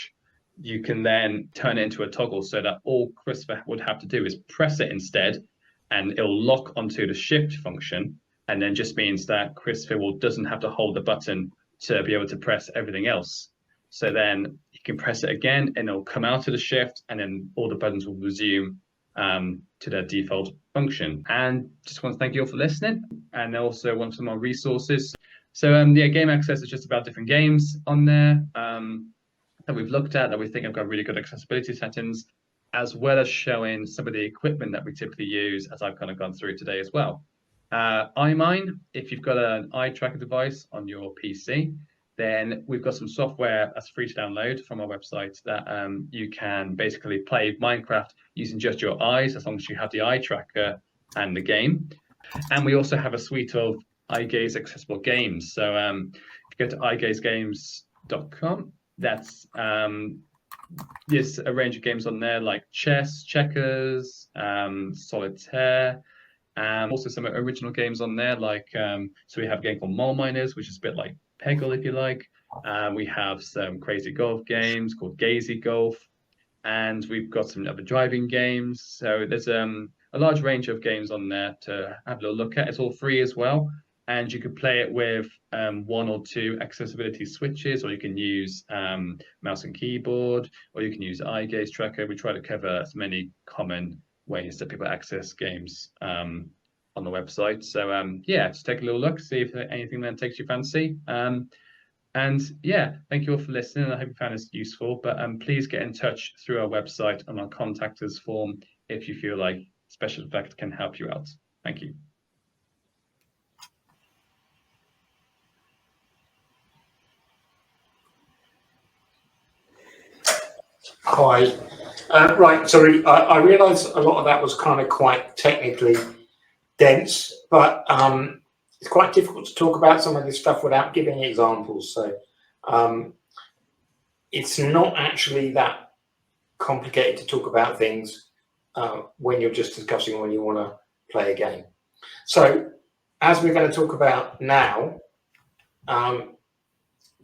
you can then turn it into a toggle so that all Christopher would have to do is press it instead, and it'll lock onto the shift function, and then just means that Christopher doesn't have to hold the button to be able to press everything else. So then you can press it again, and it'll come out of the shift, and then all the buttons will resume to their default function. And just want to thank you all for listening, and also want some more resources. So yeah, Game Access is just about different games on there that we've looked at that we think have got really good accessibility settings, as well as showing some of the equipment that we typically use, as I've kind of gone through today as well. iMine, if you've got an eye tracker device on your PC, then we've got some software that's free to download from our website that you can basically play Minecraft using just your eyes, as long as you have the eye tracker and the game. And we also have a suite of iGaze accessible games. So if you go to iGazegames.com, that's there's a range of games on there like chess, checkers, solitaire, also some original games on there like so we have a game called Mole Miners, which is a bit like Peggle if you like. We have some crazy golf games called Gazy Golf, and we've got some other driving games. So there's a large range of games on there to have a little look at. It's all free as well, and you can play it with one or two accessibility switches, or you can use mouse and keyboard, or you can use iGaze tracker. We try to cover as many common ways that people access games on the website. So yeah, just take a little look, see if anything then takes your fancy. And yeah, thank you all for listening. I hope you found this useful, but please get in touch through our website on our contact us form if you feel like Special Effect can help you out. Thank you. Hi. Right, sorry, I realised a lot of that was kind of quite technically dense, but it's quite difficult to talk about some of this stuff without giving examples. So it's not actually that complicated to talk about things when you're just discussing when you want to play a game. So as we're going to talk about now,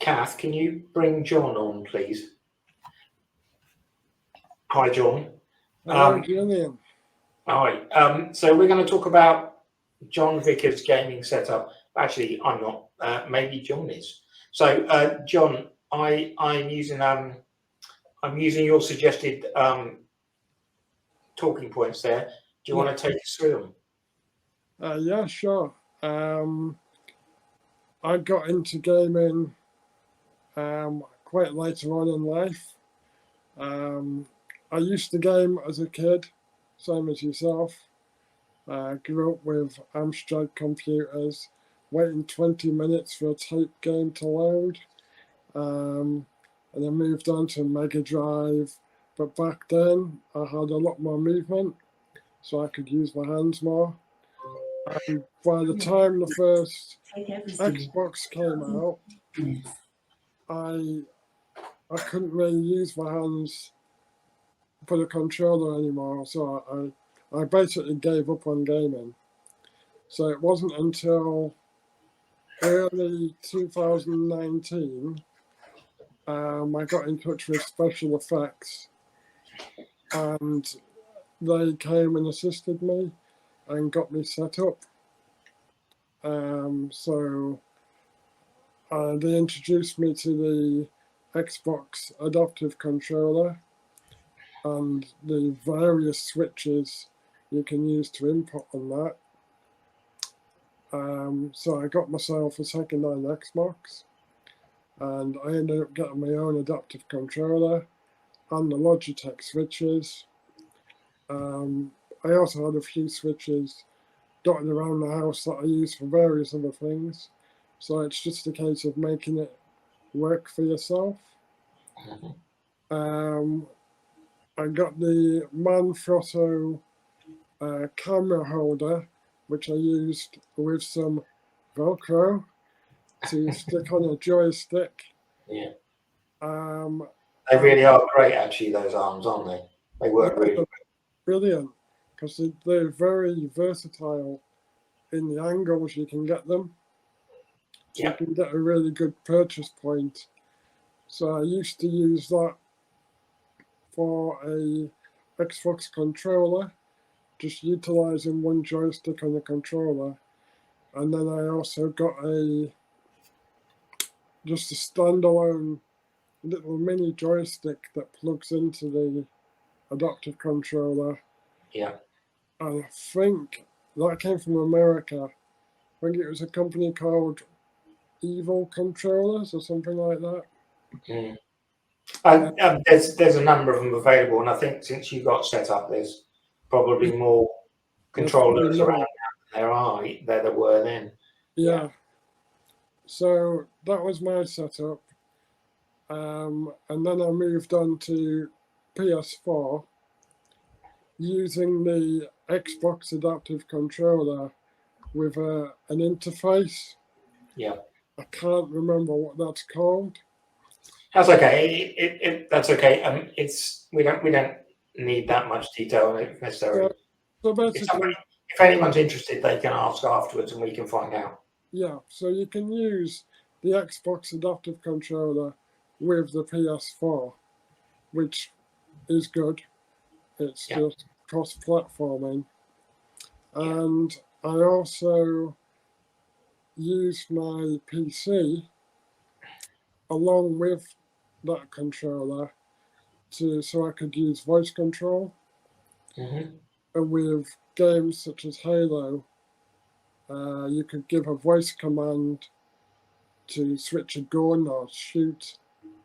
Kath, can you bring John on, please? Hi, John. Julian. Hi. So we're going to talk about John Vickers' gaming setup. Actually, I'm not. Maybe John is. So, John, I'm using your suggested talking points there. Do you want to take us through them? Yeah, sure. I got into gaming quite later on in life. I used to game as a kid, same as yourself. Grew up with Amstrad computers, waiting 20 minutes for a tape game to load. And then moved on to Mega Drive. But back then, I had a lot more movement, so I could use my hands more. And by the time the first Xbox came out, I couldn't really use my hands for the controller anymore, so I basically gave up on gaming. So it wasn't until early 2019 I got in touch with Special Effects, and they came and assisted me and got me set up. So they introduced me to the Xbox adaptive controller and the various switches you can use to input on that. So I got myself a second-hand Xbox, and I ended up getting my own adaptive controller and the Logitech switches. I also had a few switches dotted around the house that I used for various other things. So it's just a case of making it work for yourself. I got the Manfrotto camera holder, which I used with some Velcro to stick on a joystick. Yeah. Um, They really are great, actually, those arms, aren't they? They work really well. Brilliant, because they're very versatile in the angles you can get them. So you can get a really good purchase point. So I used to use that for a Xbox controller, just utilizing one joystick on the controller. And then I also got just a standalone little mini joystick that plugs into the adaptive controller. Yeah. And I think that came from America. I think it was a company called Evil Controllers or something like that. Mm. There's a number of them available, and I think since you got set up, there's probably more controllers around now than there were then. Yeah. So that was my setup. And then I moved on to PS4 using the Xbox adaptive controller with an interface. Yeah. I can't remember what that's called. That's okay. That's okay. We don't need that much detail on it necessarily. So basically, if anyone's interested, they can ask afterwards, and we can find out. Yeah. So you can use the Xbox adaptive controller with the PS4, which is good. It's just cross-platforming. And I also used my PC along with that controller so I could use voice control. Mm-hmm. And with games such as Halo, you could give a voice command to switch a gun or shoot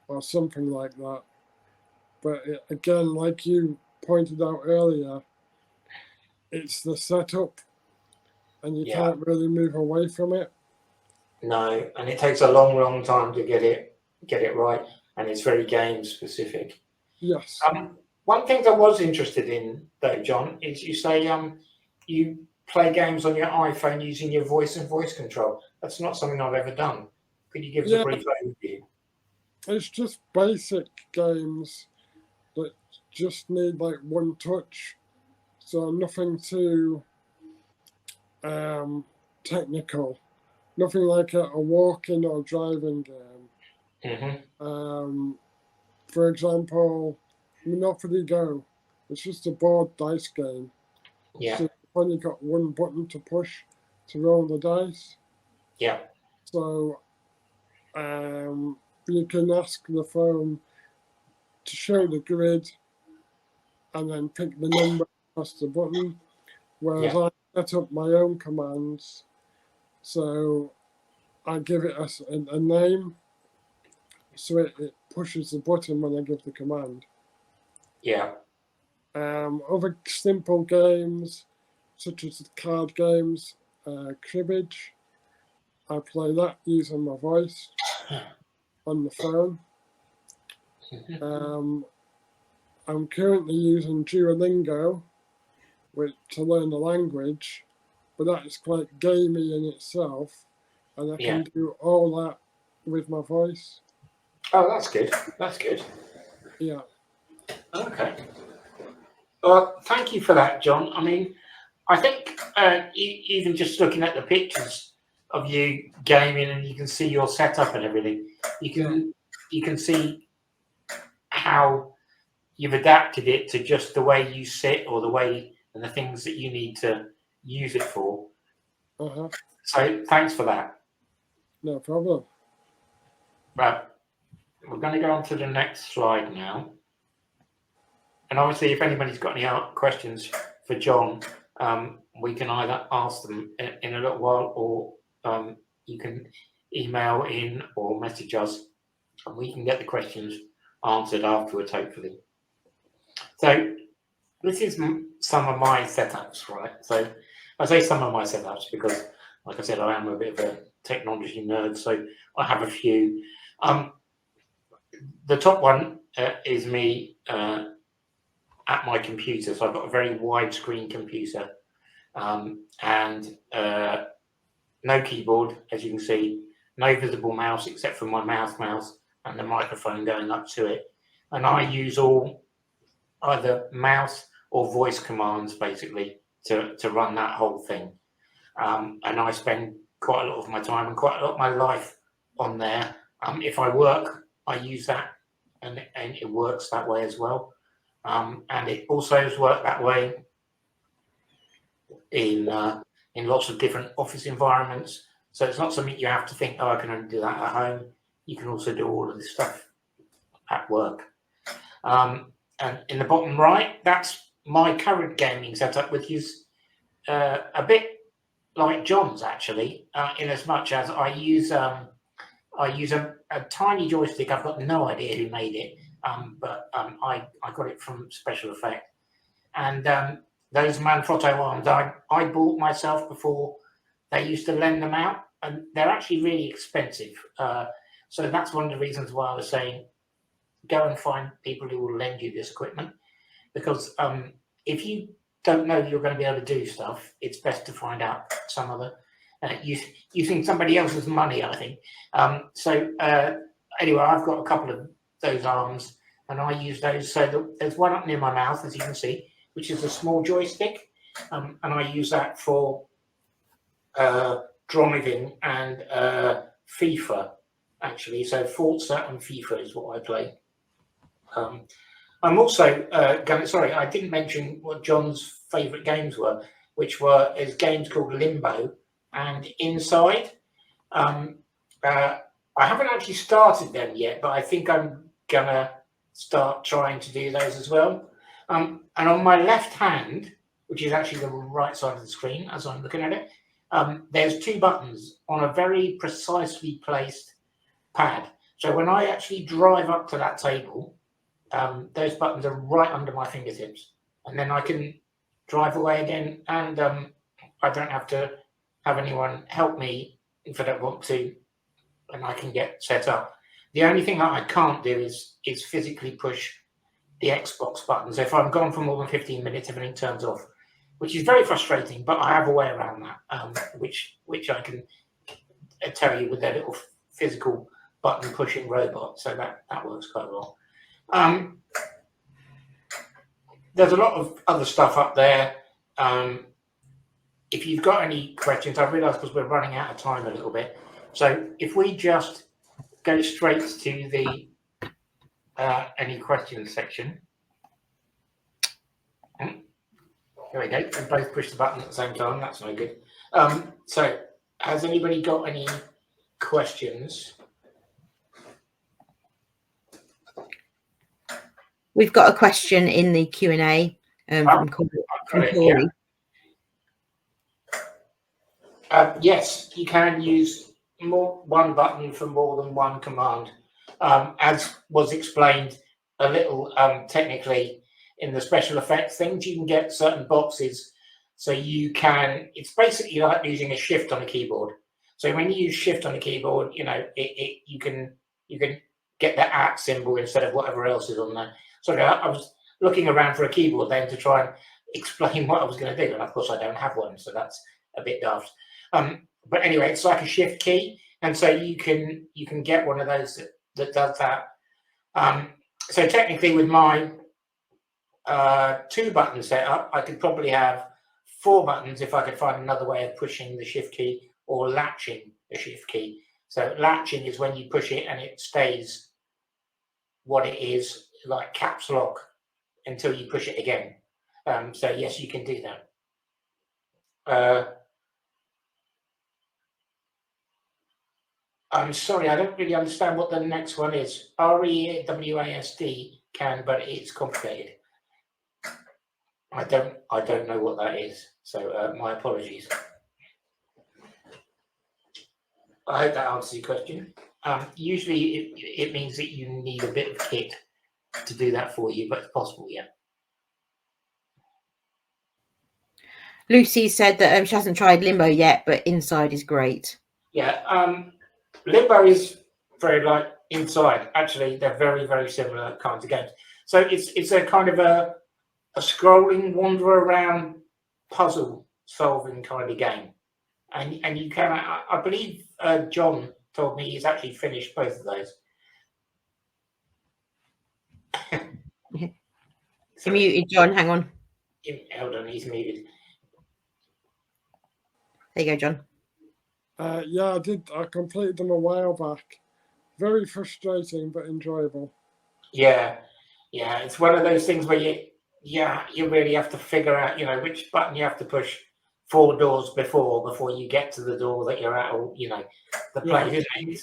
or something like that. But again, like you pointed out earlier, it's the setup, and you can't really move away from it. No, and it takes a long time to get it right, and it's very game specific. Yes. One thing that I was interested in, though, John, is you say you play games on your iPhone using your voice and voice control. That's not something I've ever done. Could you give us a brief overview? It's just basic games that just need like one touch, so nothing too technical, nothing like a walking or driving game. Mm-hmm. For example, Monopoly Go. It's just a board dice game. Yeah. So you've only got one button to push to roll the dice. Yeah. So you can ask the phone to show the grid and then pick the number across the button. Whereas I set up my own commands. So I give it a name. So it pushes the button when I give the command. Yeah. Other simple games, such as card games, cribbage, I play that using my voice on the phone. I'm currently using Duolingo to learn the language, but that is quite gamey in itself, and I can do all that with my voice. Oh, that's good. That's good. Yeah. Okay. Thank you for that, John. I mean, I think even just looking at the pictures of you gaming, and you can see your setup and everything, you can see how you've adapted it to just the way you sit or the way and the things that you need to use it for. So thanks for that. No problem. Right. We're going to go on to the next slide now. And obviously, if anybody's got any questions for John, we can either ask them in a little while, or you can email in or message us, and we can get the questions answered afterwards, hopefully. So this is some of my setups, right? So I say some of my setups because, like I said, I am a bit of a technology nerd, so I have a few. The top one is me at my computer. So I've got a very widescreen computer, and no keyboard, as you can see, no visible mouse except for my mouse and the microphone going up to it. And I use all either mouse or voice commands basically to run that whole thing. And I spend quite a lot of my time and quite a lot of my life on there. If I work, I use that, and it works that way as well. And it also has worked that way in lots of different office environments. So it's not something you have to think, oh, I can only do that at home. You can also do all of this stuff at work. And in the bottom right, that's my current gaming setup, which is a bit like John's actually, in as much as I use a tiny joystick. I've got no idea who made it, but I got it from Special Effect. And those Manfrotto arms I bought myself before they used to lend them out, and they're actually really expensive. So that's one of the reasons why I was saying go and find people who will lend you this equipment, because if you don't know you're going to be able to do stuff, it's best to find out some other using somebody else's money, I think. Anyway, I've got a couple of those arms, and I use those. So there's one up near my mouth, as you can see, which is a small joystick, and I use that for driving and FIFA, actually. So Forza and FIFA is what I play. I'm also sorry, I didn't mention what John's favourite games were, which is games called Limbo and Inside. I haven't actually started them yet, but I think I'm gonna start trying to do those as well. And on my left hand, which is actually the right side of the screen as I'm looking at it, there's two buttons on a very precisely placed pad. So when I actually drive up to that table, those buttons are right under my fingertips, and then I can drive away again, and I don't have to have anyone help me if I don't want to, and I can get set up. The only thing that I can't do is physically push the Xbox buttons. If I'm gone for more than 15 minutes, everything turns off, which is very frustrating, but I have a way around that, which I can tell you with their little physical button pushing robot, so that works quite well. There's a lot of other stuff up there. If you've got any questions, I've realised because we're running out of time a little bit. So if we just go straight to the any questions section. Here we go. We both push the button at the same time. That's no good. So has anybody got any questions? We've got a question in the Q&A from Corey. Yes, you can use one button for more than one command, as was explained a little technically in the special effects things. You can get certain boxes, so you can. It's basically like using a shift on a keyboard. So when you use shift on a keyboard, you know you can get the @ symbol instead of whatever else is on there. Sorry, I was looking around for a keyboard then to try and explain what I was going to do, and of course I don't have one, so that's a bit daft. But anyway, it's like a shift key, and so you can get one of those that does that. So technically, with my 2-button setup, I could probably have 4 buttons if I could find another way of pushing the shift key or latching the shift key. So latching is when you push it and it stays what it is, like caps lock, until you push it again. So yes, you can do that. I'm sorry, I don't really understand what the next one is. REWASD can, but it's complicated. I don't know what that is, so my apologies. I hope that answers your question. Usually it means that you need a bit of kit to do that for you, but it's possible, yeah. Lucy said that she hasn't tried Limbo yet, but Inside is great. Yeah. Limbo is very like Inside. Actually, they're very, very similar kinds of games. So it's a kind of a scrolling, wander around, puzzle solving kind of game. And you can, I believe, John told me he's actually finished both of those. You're muted, John. Hang on. Hold on, he's muted. There you go, John. Yeah, I did. I completed them a while back. Very frustrating, but enjoyable. Yeah, yeah. It's one of those things where you really have to figure out, which button you have to push 4 doors before you get to the door that you're at, or the place. Yeah.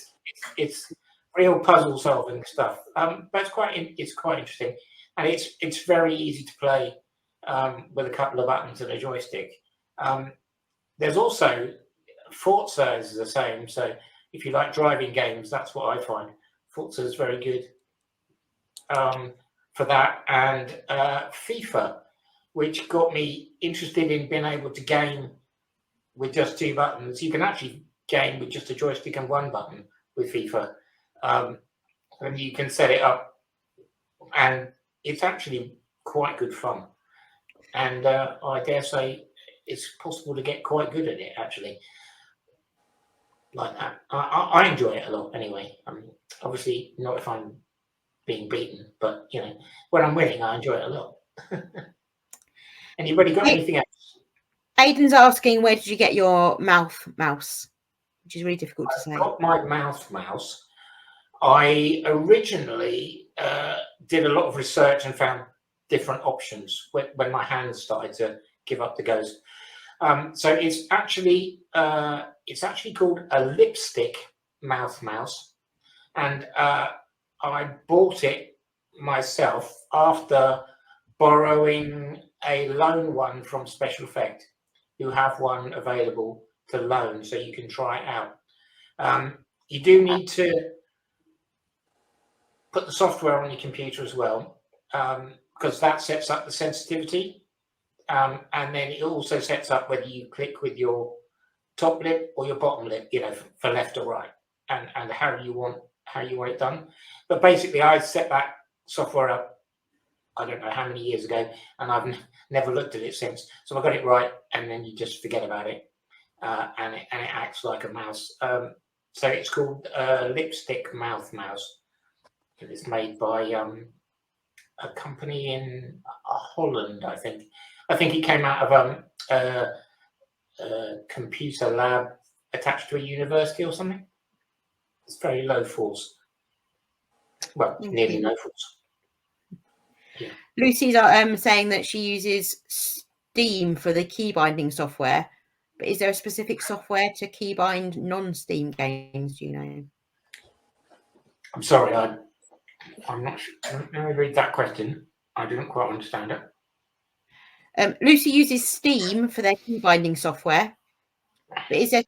It's real puzzle solving stuff. But it's quite interesting, and it's very easy to play with a couple of buttons and a joystick. There's also Forza is the same. So if you like driving games, that's what I find. Forza is very good for that, and FIFA, which got me interested in being able to game with just 2 buttons. You can actually game with just a joystick and 1 button with FIFA, and you can set it up, and it's actually quite good fun. And I dare say it's possible to get quite good at it, actually, like that. I enjoy it a lot anyway. Obviously not if I'm being beaten, but when I'm winning, I enjoy it a lot. Anybody got anything else? Aiden's asking, where did you get your mouth mouse? Which is really difficult to say. I got my mouth mouse. I originally did a lot of research and found different options when my hands started to give up the ghost. So it's actually called a lipstick mouth mouse, and I bought it myself after borrowing a loan one from Special Effect, who have one available to loan, so you can try it out. You do need to put the software on your computer as well, because that sets up the sensitivity, and then it also sets up whether you click with your top lip or your bottom lip, for left or right, and how you want it done. But basically, I set that software up, I don't know how many years ago, and I've never looked at it since. So I got it right, and then you just forget about it, and it acts like a mouse. So it's called Lipstick Mouth Mouse. And it's made by a company in Holland, I think. I think it came out of a computer lab attached to a university or something. It's very low force. Well, nearly no force. Yeah. Lucy's saying that she uses Steam for the key binding software, but is there a specific software to key bind non-Steam games? Do you know? I'm sorry, I'm not sure. Let me read that question. I didn't quite understand it. Lucy uses Steam for their key binding software, but is there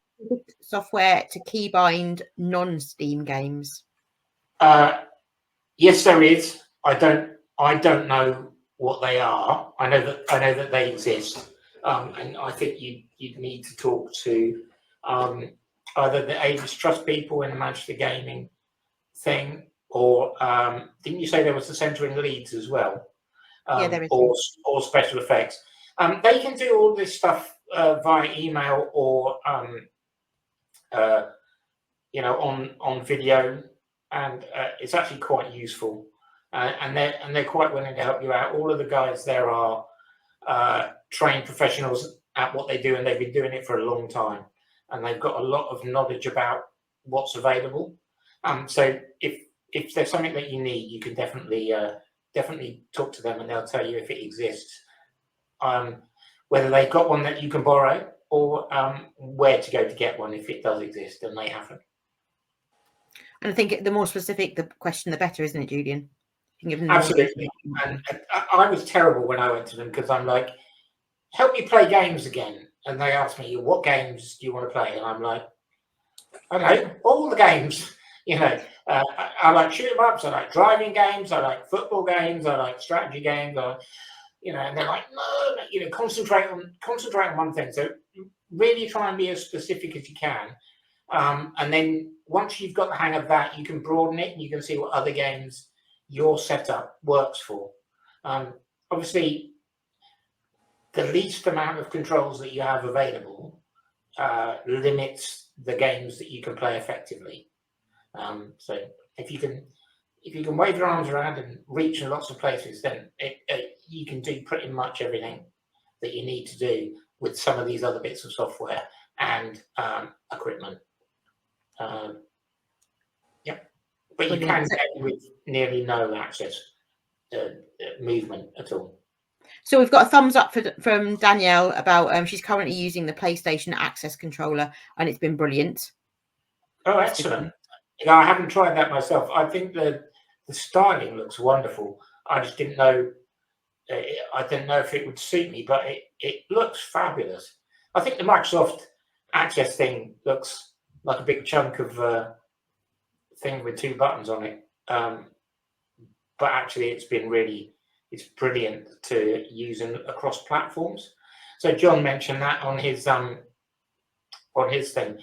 software to key bind non-Steam games? Yes, there is. I don't know what they are. I know that they exist, and I think you'd need to talk to either the Avis Trust people in the Manchester Gaming thing, or didn't you say there was a centre in Leeds as well? Yeah, there is. Or Special Effects. They can do all this stuff via email or on video, and it's actually quite useful. And they're quite willing to help you out. All of the guys there are trained professionals at what they do, and they've been doing it for a long time, and they've got a lot of knowledge about what's available. So if there's something that you need, you can definitely talk to them, and they'll tell you if it exists, whether they've got one that you can borrow, or where to go to get one if it does exist, and they haven't. And I think the more specific the question, the better, isn't it, Julian? You can give them absolutely. And I was terrible when I went to them, because I'm like, help me play games again. And they asked me, what games do you want to play? And I'm like, I don't know, all the games. I like shoot 'em ups, I like driving games, I like football games, I like strategy games, and they're like, no, concentrate on one thing. So really try and be as specific as you can. And then once you've got the hang of that, you can broaden it and you can see what other games your setup works for. Obviously, the least amount of controls that you have available limits the games that you can play effectively. So if you can wave your arms around and reach in lots of places, then you can do pretty much everything that you need to do with some of these other bits of software and equipment. Yeah, but you can get with nearly no access movement at all. So we've got a thumbs up from Danielle about she's currently using the PlayStation Access controller and it's been brilliant. Oh, excellent. I haven't tried that myself. I think the styling looks wonderful. I just didn't know. I didn't know if it would suit me, but it looks fabulous. I think the Microsoft Access thing looks like a big chunk of thing with 2 buttons on it. But actually, it's brilliant to use across platforms. So John mentioned that on his thing.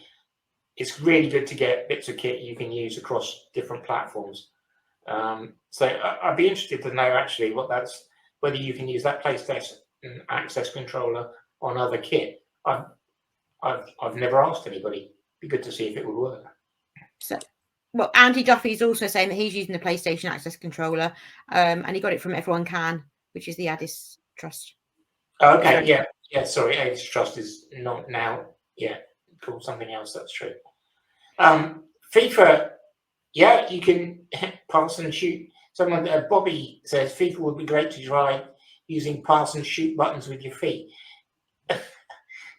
It's really good to get bits of kit you can use across different platforms. So I'd be interested to know actually whether you can use that PlayStation Access controller on other kit. I've never asked anybody. It'd be good to see if it would work. So, well, Andy Duffy's also saying that he's using the PlayStation Access controller, and he got it from Everyone Can, which is the Addis Trust. Okay, yeah. Sorry, Addis Trust is not now. Yeah, called something else. That's true. FIFA, yeah, you can pass and shoot. Someone, Bobby says FIFA would be great to try using pass and shoot buttons with your feet.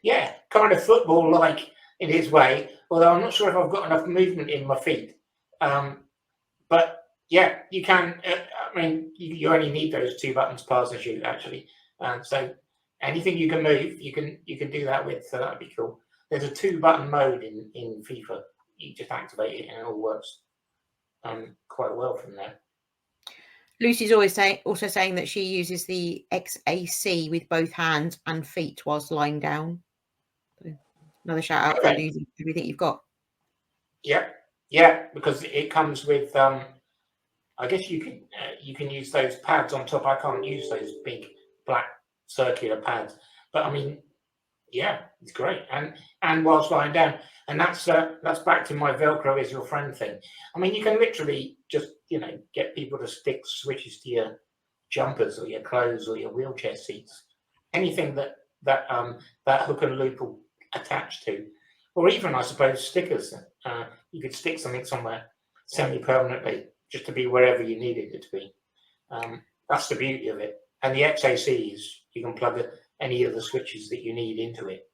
Yeah, kind of football-like in his way. Although I'm not sure if I've got enough movement in my feet. But yeah, you can. I mean, you only need those 2 buttons, pass and shoot, actually. So anything you can move, you can do that with. So that'd be cool. There's a 2-button mode in FIFA. You just activate it and it all works quite well from there. Lucy's also saying that she uses the XAC with both hands and feet whilst lying down. Another shout out for using everything you've got. Yeah, because it comes with. I guess you can use those pads on top. I can't use those big black circular pads, but I mean, yeah, it's great. And whilst lying down, and that's back to my Velcro is your friend thing. I mean, you can literally just get people to stick switches to your jumpers or your clothes or your wheelchair seats, anything that hook and loop will attach to, or even I suppose stickers. You could stick something somewhere semi-permanently just to be wherever you needed it to be. That's the beauty of it. And the XAC is you can plug any of the switches that you need into it.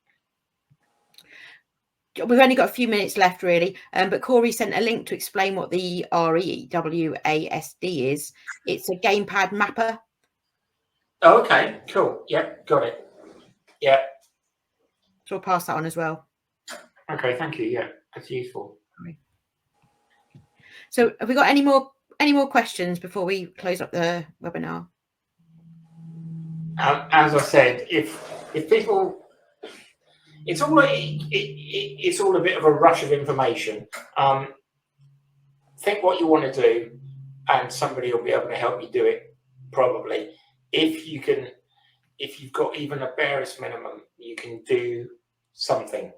We've only got a few minutes left, really, but Corey sent a link to explain what the REWASD is. It's a gamepad mapper. Oh, okay, cool. Yep, got it. Yeah. So I'll pass that on as well. Okay, thank you. Yeah, that's useful. So have we got any more questions before we close up the webinar? As I said, if people, it's all a bit of a rush of information. Think what you want to do, and somebody will be able to help you do it. Probably, if you've got even a barest minimum, you can do something.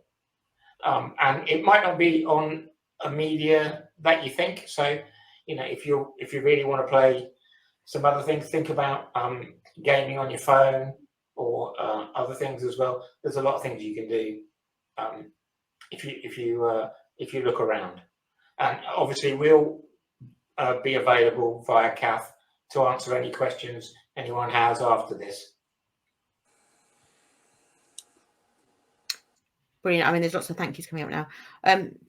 And it might not be on a media that you think. So, if you really want to play some other things, think about gaming on your phone or other things as well. There's a lot of things you can do if you look around. And obviously, we'll be available via Kath to answer any questions anyone has after this. Brilliant. I mean, there's lots of thank yous coming up now.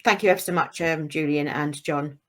Thank you ever so much, Julian and John.